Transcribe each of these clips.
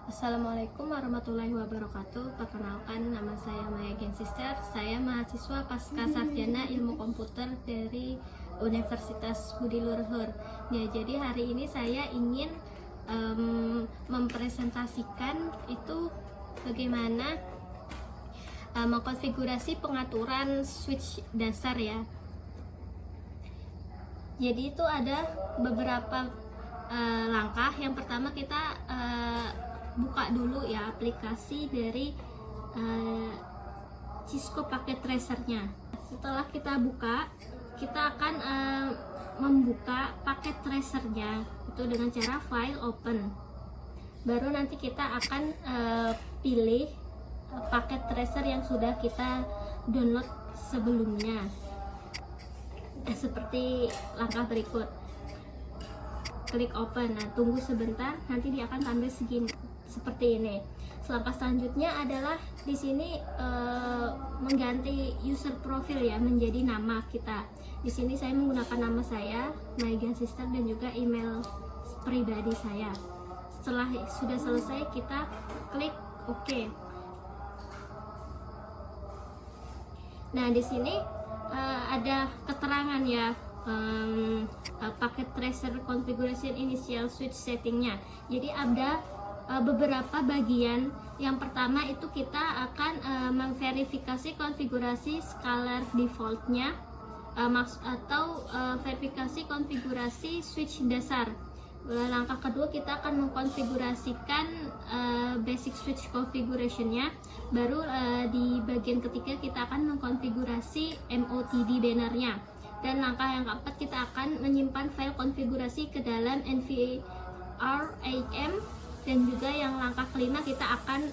Assalamualaikum warahmatullahi wabarakatuh. Perkenalkan, nama saya Maya Gensister. Saya mahasiswa pasca sarjana ilmu komputer dari Universitas Budi Luhur. Ya, jadi hari ini saya ingin mempresentasikan itu bagaimana mengkonfigurasi pengaturan switch dasar ya. Jadi itu ada beberapa langkah. Yang pertama kita buka dulu ya aplikasi dari Cisco Packet Tracer-nya. Setelah kita buka, kita akan membuka packet tracer-nya itu dengan cara file open. Baru nanti kita akan pilih packet tracer yang sudah kita download sebelumnya. Seperti langkah berikut. Klik open. Nah, tunggu sebentar, nanti dia akan tampil segini seperti ini. Langkah selanjutnya adalah di sini mengganti user profile ya menjadi nama kita. Di sini saya menggunakan nama saya, Maya Gensister, dan juga email pribadi saya. Setelah sudah selesai, kita klik OK. Nah, di sini ada keterangan ya, packet tracer configuration initial switch settingnya. Jadi ada beberapa bagian. Yang pertama itu kita akan memverifikasi konfigurasi scalar defaultnya atau verifikasi konfigurasi switch dasar. Langkah kedua kita akan mengkonfigurasikan basic switch configurationnya. Baru di bagian ketiga kita akan mengkonfigurasi MOTD bannernya. Dan langkah yang keempat kita akan menyimpan file konfigurasi ke dalam NVRAM. Dan juga yang langkah kelima kita akan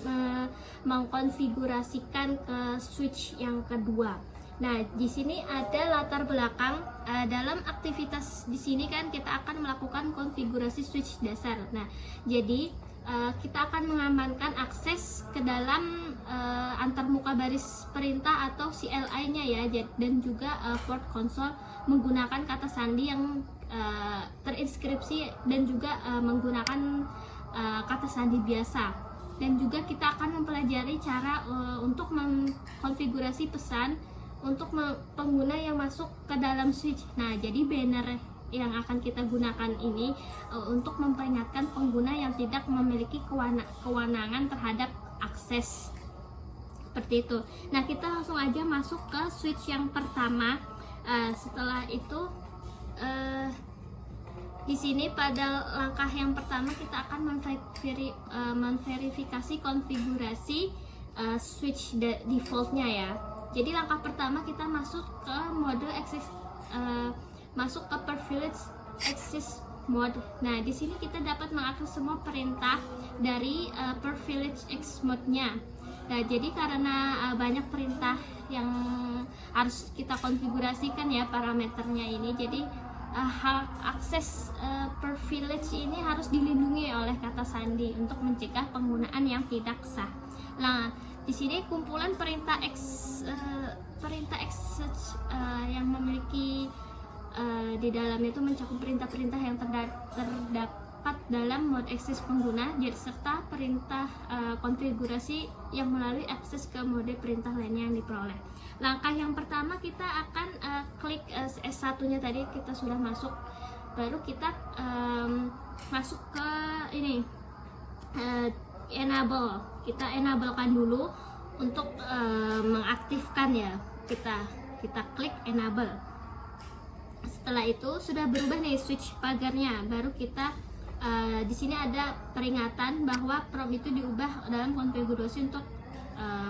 mengkonfigurasikan ke switch yang kedua. Nah, di sini ada latar belakang dalam aktivitas di sini kan kita akan melakukan konfigurasi switch dasar. Nah, jadi kita akan mengamankan akses ke dalam antarmuka baris perintah atau CLI-nya ya, dan juga port konsol menggunakan kata sandi yang terinskripsi dan juga menggunakan kata sandi biasa. Dan juga kita akan mempelajari cara untuk mengkonfigurasi pesan untuk pengguna yang masuk ke dalam switch. Nah, jadi banner yang akan kita gunakan ini untuk memperingatkan pengguna yang tidak memiliki kewenangan terhadap akses. Seperti itu. Nah, kita langsung aja masuk ke switch yang pertama. Setelah itu di sini pada langkah yang pertama kita akan memverifikasi konfigurasi switch defaultnya ya. Jadi langkah pertama kita masuk ke mode access, masuk ke privilege access mode. Nah, di sini kita dapat mengakses semua perintah dari privilege access mode-nya. Nah, jadi karena banyak perintah yang harus kita konfigurasikan ya parameternya ini, jadi hak akses privilege ini harus dilindungi oleh kata sandi untuk mencegah penggunaan yang tidak sah. Nah, di sini kumpulan perintah access yang memiliki di dalamnya itu mencakup perintah-perintah yang terdapat dalam mode akses pengguna, serta perintah konfigurasi yang melalui akses ke mode perintah lainnya yang diperoleh. Langkah yang pertama kita akan klik S1-nya tadi kita sudah masuk, baru kita masuk ke ini enable. Kita enablekan dulu untuk mengaktifkan ya. Kita klik enable. Setelah itu sudah berubah nih switch pagarnya, baru kita di sini ada peringatan bahwa prompt itu diubah dalam konfigurasi untuk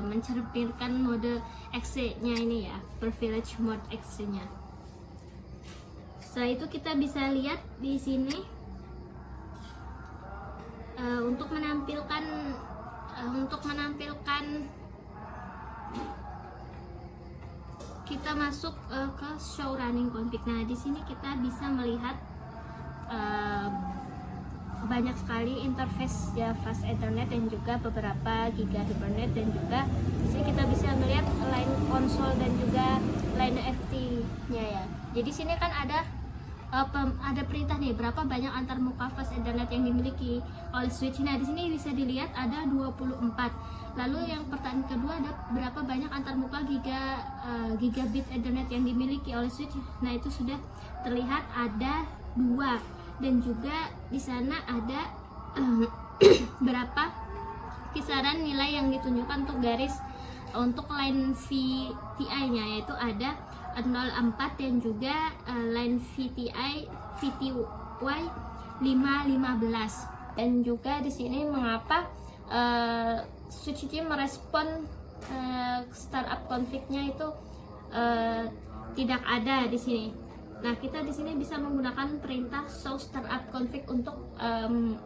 mencerminkan mode exe-nya ini ya, privilege mode exe-nya. Setelah itu kita bisa lihat di sini untuk menampilkan kita masuk ke show running config. Nah, di sini kita bisa melihat banyak sekali interface ya, fast ethernet dan juga beberapa giga ethernet, dan juga di sini kita bisa melihat line konsol dan juga line FT-nya ya. Jadi sini kan ada ada perintah nih berapa banyak antarmuka fast Ethernet yang dimiliki oleh switch. Nah di sini bisa dilihat ada 24. Lalu yang pertanyaan kedua ada berapa banyak antarmuka gigabit Ethernet yang dimiliki oleh switch. Nah itu sudah terlihat ada 2, dan juga di sana ada berapa kisaran nilai yang ditunjukkan untuk garis untuk line VTI nya, yaitu ada 04 dan juga line VTY 515. Dan juga di sini mengapa switch ini merespon startup config-nya itu tidak ada di sini. Nah, kita di sini bisa menggunakan perintah show startup config untuk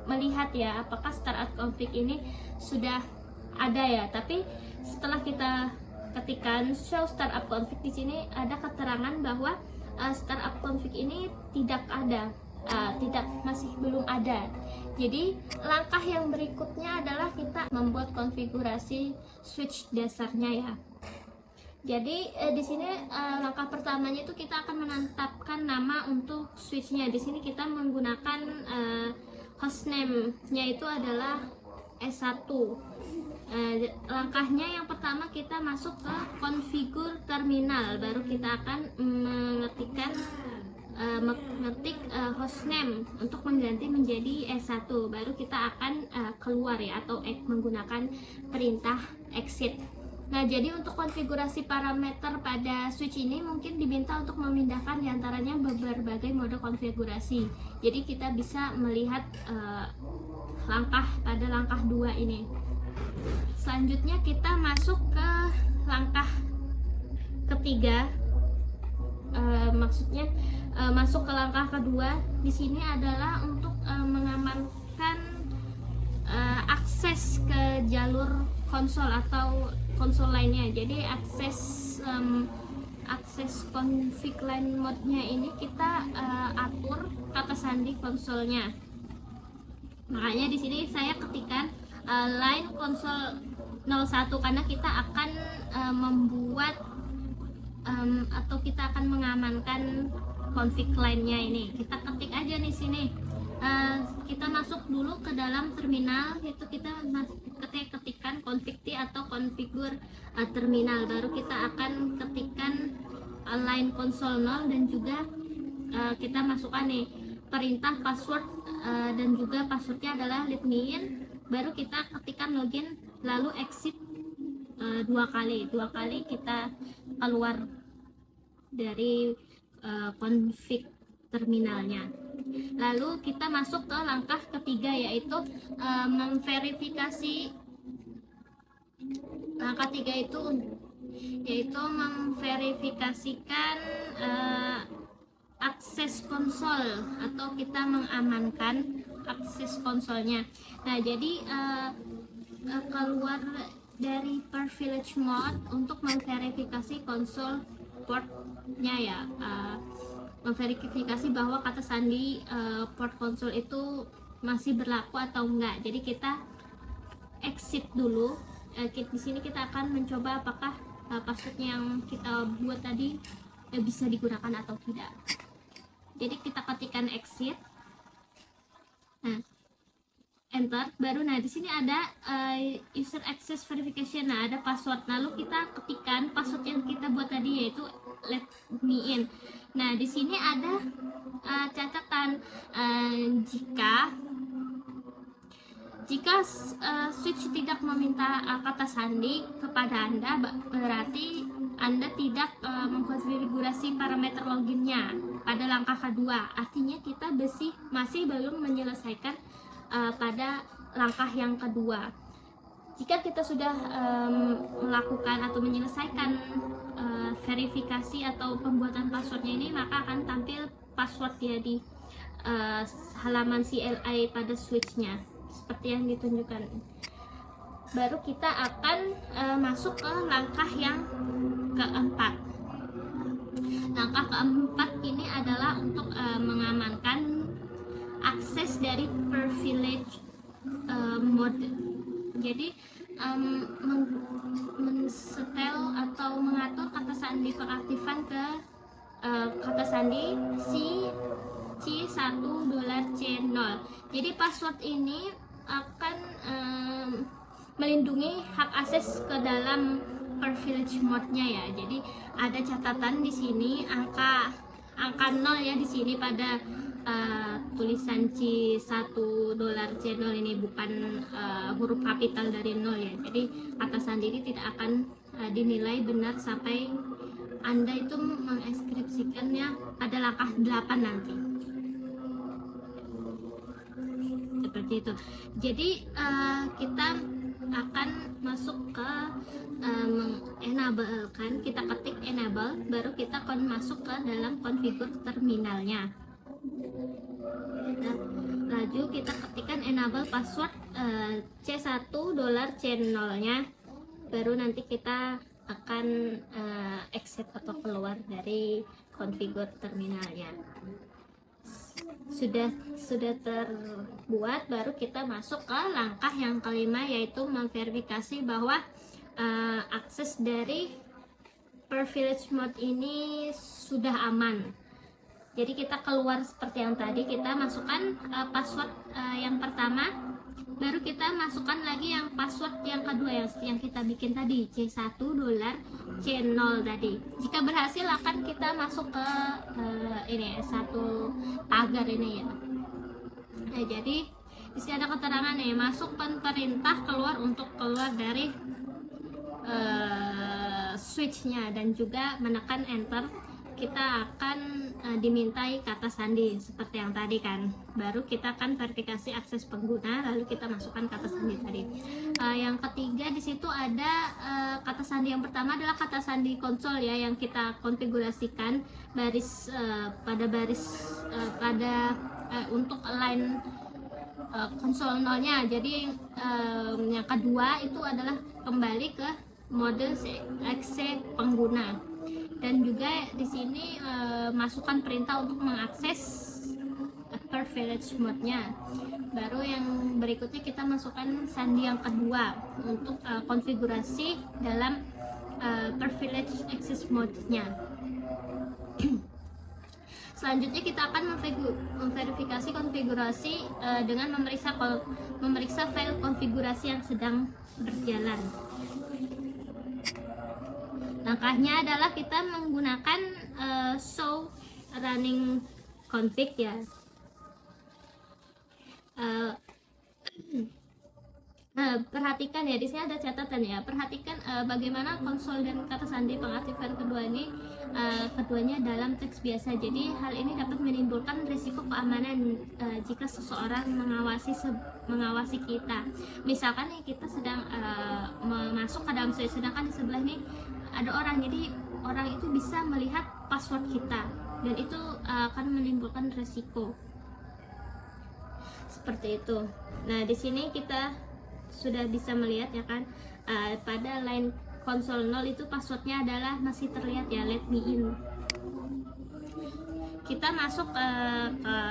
melihat ya apakah startup config ini sudah ada ya. Tapi setelah kita ketikkan show startup config, di sini ada keterangan bahwa startup config ini tidak ada, masih belum ada. Jadi langkah yang berikutnya adalah kita membuat konfigurasi switch dasarnya ya. Jadi di sini langkah pertamanya itu kita akan menetapkan nama untuk switchnya. Di sini kita menggunakan hostname-nya itu adalah S1. Langkahnya yang pertama kita masuk ke configure terminal, baru kita akan mengetik hostname untuk mengganti menjadi S1, baru kita akan keluar ya, atau menggunakan perintah exit. Nah, jadi untuk konfigurasi parameter pada switch ini mungkin diminta untuk memindahkan diantaranya berbagai mode konfigurasi. Jadi kita bisa melihat langkah 2 ini. Selanjutnya kita masuk ke langkah ketiga. Masuk ke langkah kedua di sini adalah untuk mengamankan akses ke jalur konsol atau konsol lainnya. Jadi akses config line mode-nya ini kita atur kata sandi konsolnya. Makanya di sini saya ketikkan line konsol 01 karena kita akan membuat atau kita akan mengamankan config line-nya ini. Kita ketik aja di sini. Kita masuk dulu ke dalam terminal, itu kita ketikkan config T atau configure terminal, baru kita akan ketikkan line console 0 dan juga kita masukkan nih perintah password dan juga passwordnya adalah let me in, baru kita ketikkan login lalu exit 2 kali kita keluar dari config terminalnya. Lalu kita masuk ke langkah ketiga, yaitu memverifikasi. Langkah 3 itu yaitu memverifikasikan akses konsol atau kita mengamankan akses konsolnya. Nah, jadi keluar dari privilege mode untuk memverifikasi konsol portnya ya. Memverifikasi bahwa kata sandi port konsol itu masih berlaku atau enggak. Jadi kita exit dulu. Di sini kita akan mencoba apakah passwordnya yang kita buat tadi bisa digunakan atau tidak. Jadi kita ketikkan exit, nah enter, baru di sini ada user access verification. Nah, ada password, lalu kita ketikkan password yang kita buat tadi, yaitu let me in. Nah, di sini ada catatan jika switch tidak meminta kata sandi kepada Anda, berarti Anda tidak mengkonfigurasi parameter loginnya pada langkah kedua. Artinya kita masih belum menyelesaikan pada langkah yang kedua. Jika kita sudah melakukan atau menyelesaikan verifikasi atau pembuatan passwordnya ini, maka akan tampil password ya di halaman CLI pada switchnya seperti yang ditunjukkan. Baru kita akan masuk ke langkah yang keempat. Langkah keempat ini adalah untuk mengamankan akses dari privilege mode. Jadi mensetel atau mengatur kata sandi pengaktifan ke kata sandi C1 dolar C0. Jadi password ini akan melindungi hak akses ke dalam privilege mode-nya ya. Jadi ada catatan di sini angka 0 ya di sini pada tulisan C1 dolar C0 ini, bukan huruf kapital dari 0 ya. Jadi kata sandi ini tidak akan dinilai benar sampai Anda itu menginskripsikannya pada langkah 8 nanti. Seperti itu. Jadi kita akan masuk ke enablekan, kita ketik enable, baru kita akan masuk ke dalam konfigur terminalnya. Lalu kita ketikkan enable password C1 dolar C0 nya, baru nanti kita akan exit atau keluar dari konfigur terminalnya. Sudah terbuat, baru kita masuk ke langkah yang kelima, yaitu memverifikasi bahwa akses dari privilege mode ini sudah aman. Jadi kita keluar seperti yang tadi, kita masukkan password yang pertama, baru kita masukkan lagi yang password yang kedua yang kita bikin tadi, C1 dolar C0 tadi. Jika berhasil akan kita masuk ke ini satu pagar ini ya. Nah, jadi di sini ada keterangan nih, masuk perintah keluar untuk keluar dari switchnya, dan juga menekan enter. Kita akan dimintai kata sandi seperti yang tadi kan, baru kita akan verifikasi akses pengguna, lalu kita masukkan kata sandi tadi. Yang ketiga di situ ada kata sandi yang pertama adalah kata sandi konsol ya, yang kita konfigurasikan pada untuk line konsol nolnya. Jadi yang kedua itu adalah kembali ke mode exe pengguna, dan juga di sini masukkan perintah untuk mengakses privilege mode-nya. Baru yang berikutnya kita masukkan sandi yang kedua untuk konfigurasi dalam privilege access mode-nya. Selanjutnya kita akan memverifikasi konfigurasi dengan memeriksa file konfigurasi yang sedang berjalan. Langkahnya adalah kita menggunakan show running config ya. Perhatikan ya, di sini ada catatan ya. Perhatikan bagaimana konsol dan kata sandi pengaktifan keduanya dalam teks biasa. Jadi hal ini dapat menimbulkan risiko keamanan jika seseorang mengawasi kita. Misalkan nih kita sedang masuk ke dalam switch, sedangkan di sebelah ini ada orang, jadi orang itu bisa melihat password kita, dan itu akan menimbulkan risiko seperti itu. Nah, di sini kita sudah bisa melihat ya kan, pada line konsol 0 itu passwordnya adalah masih terlihat ya, let me in. Kita masuk ke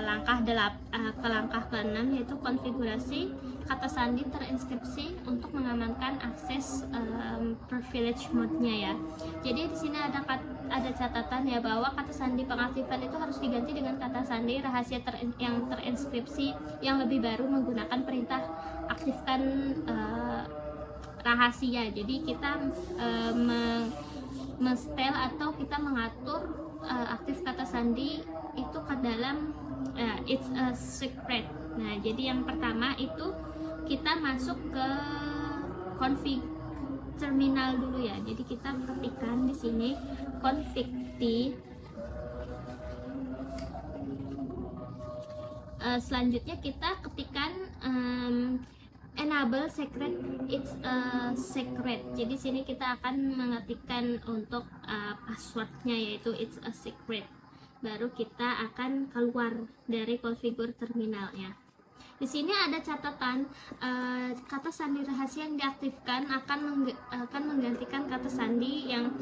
langkah ke-6, yaitu konfigurasi kata sandi terinskripsi untuk mengamankan akses privilege mode-nya ya. Jadi di sini ada catatan ya, bahwa kata sandi pengaktifan itu harus diganti dengan kata sandi rahasia yang terinskripsi yang lebih baru menggunakan perintah aktifkan rahasia. Jadi kita men-setel atau kita mengatur aktif kata sandi itu ke dalam it's a secret. Nah, jadi yang pertama itu kita masuk ke config terminal dulu ya. Jadi kita ketikkan di sini config t. Selanjutnya kita ketikkan enable secret, it's a secret. Jadi sini kita akan mengetikkan untuk passwordnya, yaitu it's a secret. Baru kita akan keluar dari konfigur terminalnya. Di sini ada catatan kata sandi rahasia yang diaktifkan akan menggantikan kata sandi yang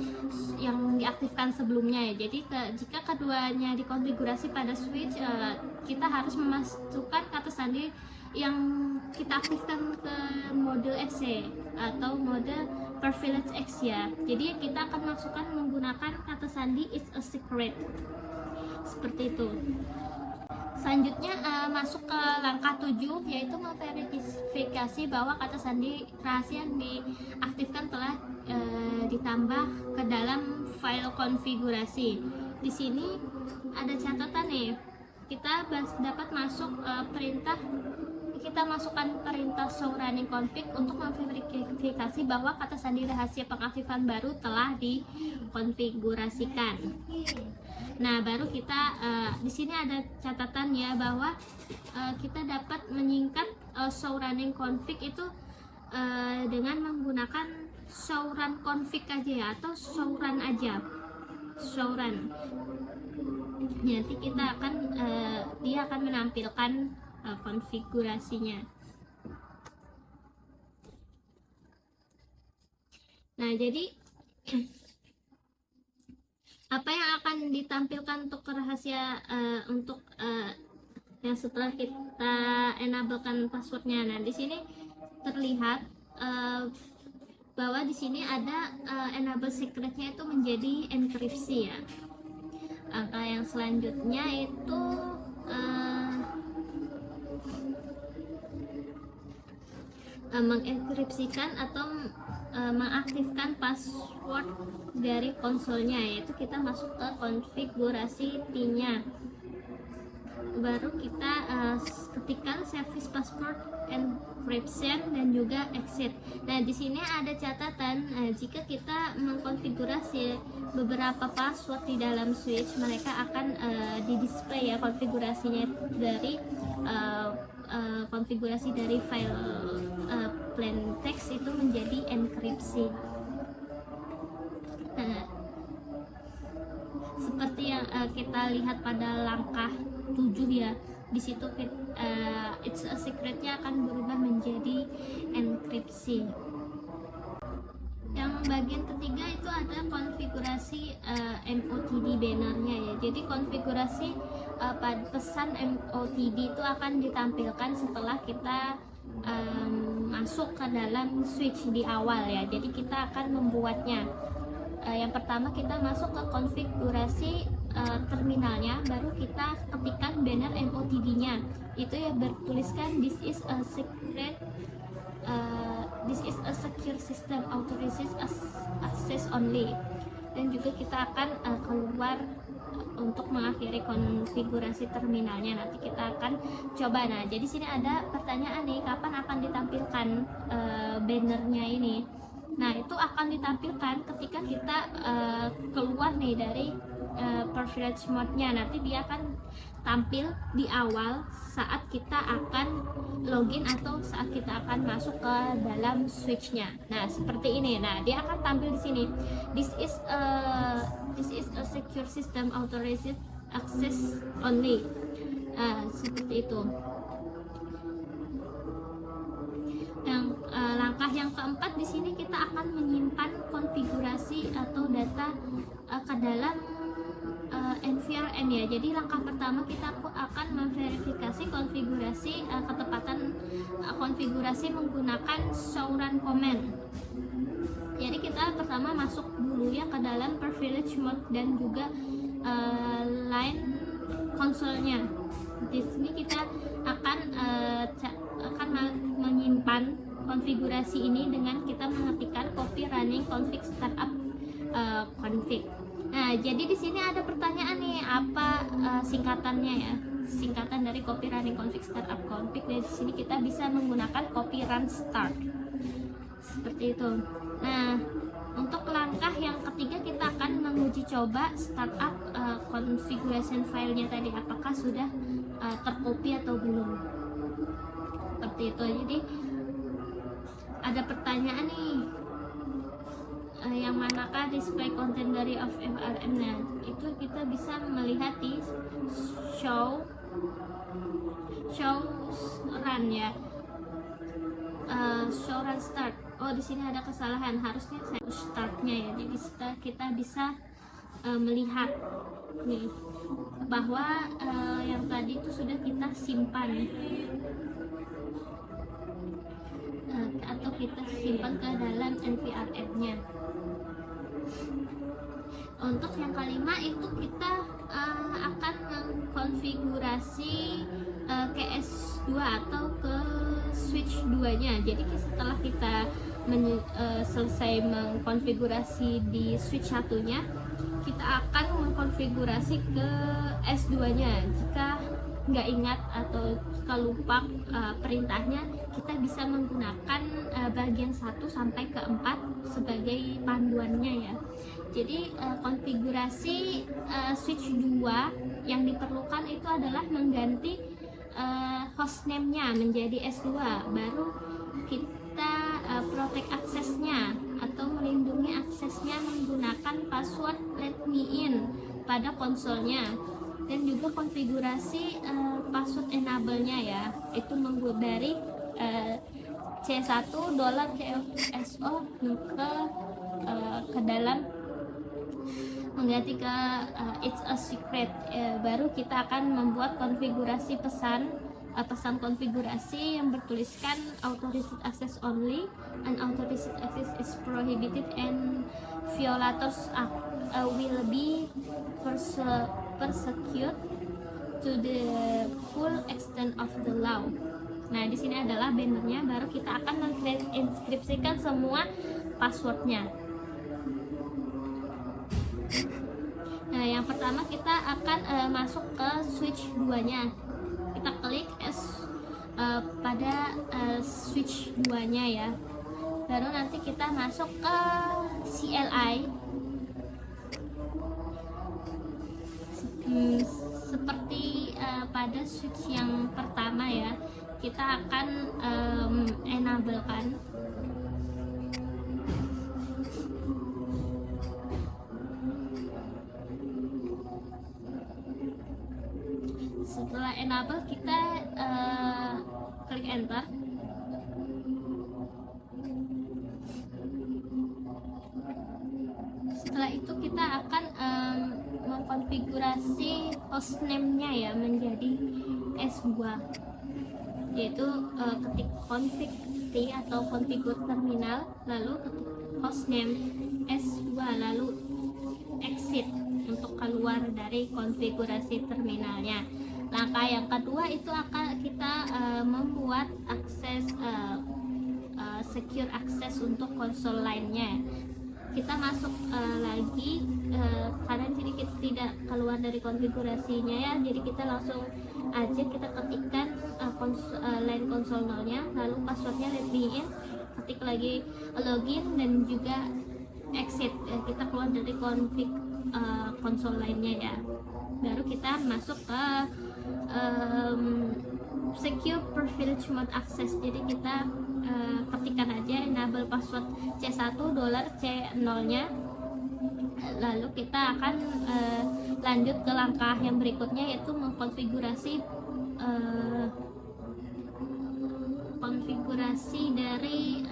diaktifkan sebelumnya ya. Jadi jika keduanya dikonfigurasi pada switch, kita harus memasukkan kata sandi yang kita aktifkan ke mode XC atau mode privilege X ya. Jadi kita akan masukkan menggunakan kata sandi it's a secret, seperti itu. Selanjutnya masuk ke langkah 7, yaitu memverifikasi bahwa kata sandi rahasia yang diaktifkan telah ditambah ke dalam file konfigurasi. Di sini ada catatan nih, kita dapat masuk perintah, kita masukkan perintah show running config untuk memverifikasi bahwa kata sandi rahasia pengaktifan baru telah dikonfigurasikan. Nah, baru kita di sini ada catatan ya, bahwa kita dapat menyingkat show running config itu dengan menggunakan show run config aja ya, atau show run aja, show run. Nanti kita akan dia akan menampilkan konfigurasinya. Nah, jadi apa yang akan ditampilkan untuk rahasia untuk yang setelah kita enablekan passwordnya. Nah, di sini terlihat bahwa di sini ada enable secretnya itu menjadi enkripsi ya. Angka yang selanjutnya itu mengenkripsikan atau mengaktifkan password dari konsolnya, yaitu kita masuk ke konfigurasi T-nya, baru kita ketikkan service password encryption dan juga exit. Nah, di sini ada catatan, jika kita mengkonfigurasi beberapa password di dalam switch, mereka akan di display ya konfigurasinya dari konfigurasi dari file plain text itu menjadi enkripsi. Nah, seperti yang kita lihat pada langkah 7 ya, di situ it's a secretnya akan berubah menjadi enkripsi. Yang bagian ketiga itu ada konfigurasi MOTD bannernya ya. Jadi konfigurasi pesan MOTD itu akan ditampilkan setelah kita masuk ke dalam switch di awal ya. Jadi kita akan membuatnya. Yang pertama kita masuk ke konfigurasi terminalnya, baru kita ketikkan banner MOTD-nya. Itu ya bertuliskan this is a secret, this is a secure system authorizes access only. Dan juga kita akan keluar untuk mengakhiri konfigurasi terminalnya. Nanti kita akan coba. Nah, jadi sini ada pertanyaan nih, kapan akan ditampilkan bannernya ini? Nah, itu akan ditampilkan ketika kita keluar nih dari privilege mode-nya. Nanti dia akan tampil di awal saat kita akan login atau saat kita akan masuk ke dalam switch-nya. Nah, seperti ini. Nah, dia akan tampil di sini. This is a secure system authorized access only. Seperti itu. Yang langkah yang keempat, di sini kita akan menyimpan konfigurasi atau data ke dalam environment ya. Jadi langkah pertama kita akan memverifikasi konfigurasi ketepatan konfigurasi menggunakan show run command. Jadi kita pertama masuk dulu ya ke dalam privilege mode dan juga line konsolnya. Di sini kita akan menyimpan konfigurasi ini dengan kita mengetikkan copy running config startup config. Nah, jadi di sini ada pertanyaan nih, apa singkatannya ya? Singkatan dari copy running config startup config. Di sini kita bisa menggunakan copy run start. Seperti itu. Nah, untuk langkah yang ketiga kita akan menguji coba startup configuration filenya tadi, apakah sudah tercopy atau belum. Seperti itu. Jadi ada pertanyaan nih, yang manakah display content dari of FRM. Nah, itu kita bisa melihat di show run ya, show run start. Oh, di sini ada kesalahan, harusnya saya startnya ya. Jadi kita bisa melihat nih bahwa yang tadi itu sudah kita simpan. kita simpan ke dalam NVRF-nya. Untuk yang kelima itu kita akan mengkonfigurasi ke S2 atau ke switch 2-nya. Jadi setelah kita selesai mengkonfigurasi di switch 1-nya, kita akan mengkonfigurasi ke S2-nya. Jika nggak ingat atau jika lupa perintahnya, kita bisa menggunakan bagian 1 sampai ke 4 sebagai panduannya ya. Jadi konfigurasi switch 2 yang diperlukan itu adalah mengganti hostname-nya menjadi S2, baru kita protect aksesnya atau melindungi aksesnya menggunakan password let me in pada konsolnya, dan juga konfigurasi password enable-nya ya, itu dari C1 $CSO ke dalam mengganti ke it's a secret. Baru kita akan membuat konfigurasi pesan konfigurasi yang bertuliskan authorized access only, unauthorized access is prohibited, and violators will be persecuted to the full extent of the law. Nah, di sini adalah bannernya. Baru kita akan menginskripsikan semua passwordnya. Nah, yang pertama kita akan masuk ke switch 2-nya. Kita klik pada switch 2-nya ya. Baru nanti kita masuk ke CLI. Seperti pada switch yang pertama ya, kita akan enablekan. Setelah enable kita klik enter. Setelah itu kita akan mengkonfigurasi hostname-nya ya menjadi S2, yaitu ketik config T atau konfigur terminal, lalu ketik hostname S2, lalu exit untuk keluar dari konfigurasi terminalnya. Langkah yang kedua itu akan kita membuat akses secure access untuk konsol lainnya. Kita masuk lagi karena di sini kita tidak keluar dari konfigurasinya ya, jadi kita langsung aja kita ketikkan line konsol nolnya, lalu passwordnya let me in, ketik lagi login dan juga exit. Kita keluar dari config konsol lainnya ya. Baru kita masuk ke secure privilege mode access. Jadi kita ketikkan aja enable password C1 $C0-nya, lalu kita akan lanjut ke langkah yang berikutnya, yaitu mengkonfigurasi konfigurasi dari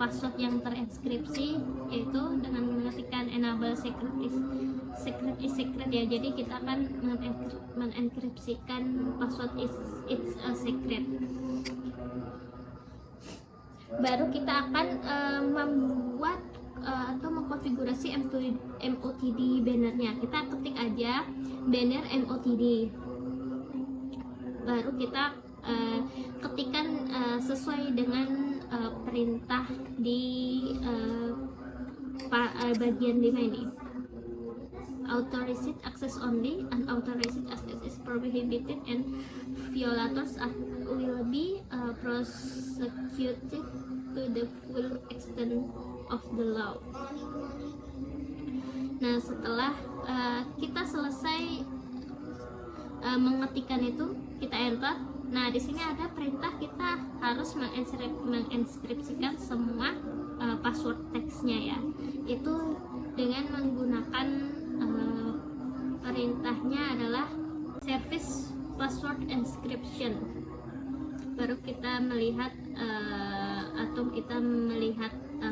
password yang terinskripsi, yaitu dengan mengetikkan enable secret is secret ya. Jadi kita akan menenkripsikan password it's a secret. Baru kita akan membuat atau mengkonfigurasi MOTD bannernya. Kita ketik aja banner MOTD, baru kita ketikkan sesuai dengan perintah di bagian 5 ini. Authorized access only, unauthorized access is prohibited, and violators will be prosecuted to the full extent of the law. Nah, setelah kita selesai mengetikkan itu, kita enter. Nah, di sini ada perintah kita harus menginskripsikan semua password teksnya ya. Itu dengan menggunakan perintahnya adalah service password encryption. Baru kita melihat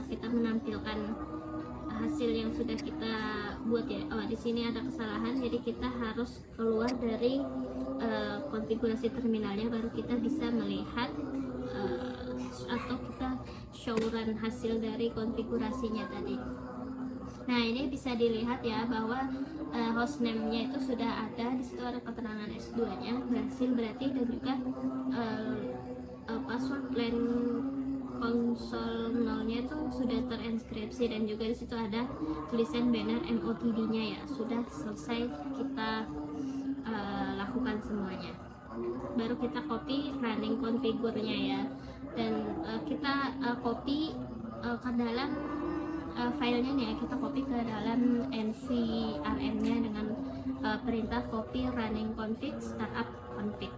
kita menampilkan hasil yang sudah kita buat ya. Oh, di sini ada kesalahan, jadi kita harus keluar dari konfigurasi terminalnya, baru kita bisa melihat atau kita show run hasil dari konfigurasinya tadi. Nah, ini bisa dilihat ya bahwa hostname-nya itu sudah ada, di situ ada keterangan S2-nya berhasil berarti, dan juga password LAN konsol 0-nya itu sudah terinskripsi, dan juga di situ ada tulisan banner MOTD-nya ya, sudah selesai kita lakukan semuanya. Baru kita copy running configure-nya ya, dan kita copy ke dalam filenya nih ya, kita copy ke dalam nvrm-nya dengan perintah copy running config startup config.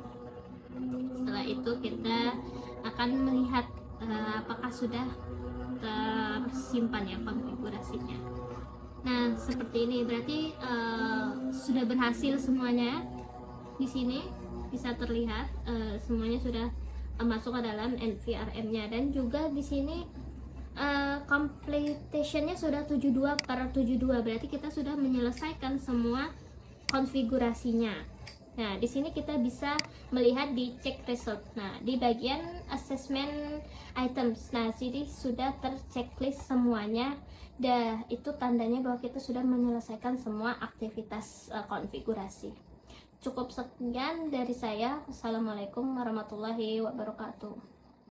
Setelah itu kita akan melihat apakah sudah tersimpan ya konfigurasinya. Nah, seperti ini berarti sudah berhasil semuanya. Di sini bisa terlihat semuanya sudah masuk ke dalam nvrm-nya, dan juga di sini completion-nya sudah 72/72, berarti kita sudah menyelesaikan semua konfigurasinya. Nah, di sini kita bisa melihat di check result. Nah, di bagian assessment items, nah sini sudah terchecklist semuanya. Itu tandanya bahwa kita sudah menyelesaikan semua aktivitas konfigurasi. Cukup sekian dari saya. Wassalamualaikum warahmatullahi wabarakatuh.